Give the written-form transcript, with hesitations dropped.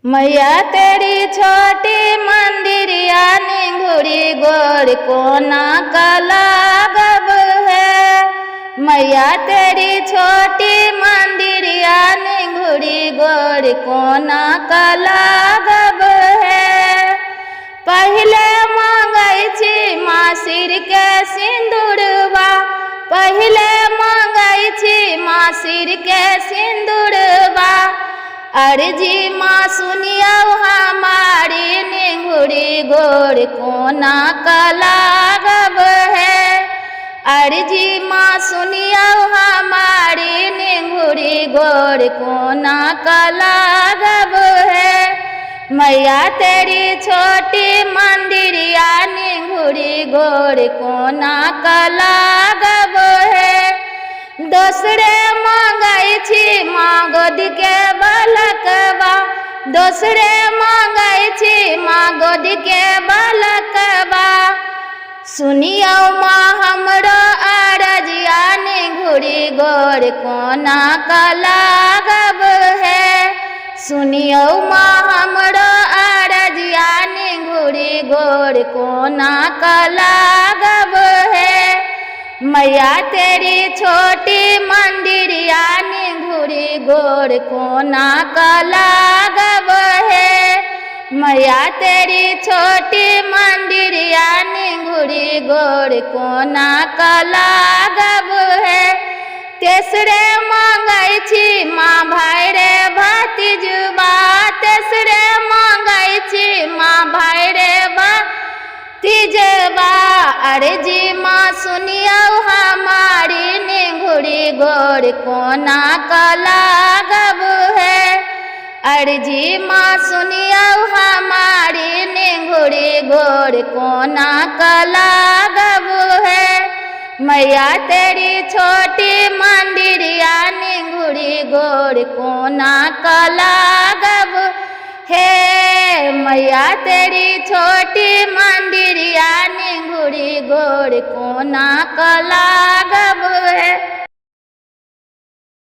मैया तेरी छोटी मंदिरिया निंगुड़ी गोड़ कोना कला गब है। मैया तेरी छोटी मंदिरिया निंगुड़ी गोड़ कोना कला गब है। पहले मांगई छी माँ सिर के सिंदूरवा, पहले मांगई छी माँ सिर के सिंदूरवा। अर्जी माँ सुनियो हमारी निंगुड़ी गोड़ कोना कला गब है। अर्जी माँ सुनियो हमारी निंगुड़ी गोड़ कोना कला गब है। मैया तेरी छोटी मंदिरिया निंगुड़ी गोड़ कोना कला गब है। दोसरे मांगई छी माँ गोद के बालकवा, दोसरे मांगई छी माँ गोद के बालकवा। सुनियो माँ हमरो अरजिया निंगुड़ी गोड़ कोना कला गब है। सुनियो माँ हमरो अरजिया निंगुड़ी गोड़ कोना कला गब है। मैया तेरी छोटी मंदिरिया निंगुड़ी गोड़ कोना कला गब है। मैया तेरी छोटी मंदिरिया निंगुड़ी गोड़ कोना कला गब है। तेसरे मांगई छी माँ भाई रे भतीजबा, तेसरे मांगई छी माँ भाई रे भतीजबा। अर्जी माँ सुनियो हमारी निंगुड़ी गोड़ कोना कला गब है। अर्जी माँ सुनियो हमारी निंगुड़ी गोड़ कोना कला गब है। मैया तेरी छोटी मंदिरिया निंगुड़ी गोड़ कोना कला गब है। मैया तेरी छोटी मंदिरिया निंगुड़ी गोड़ कोना कला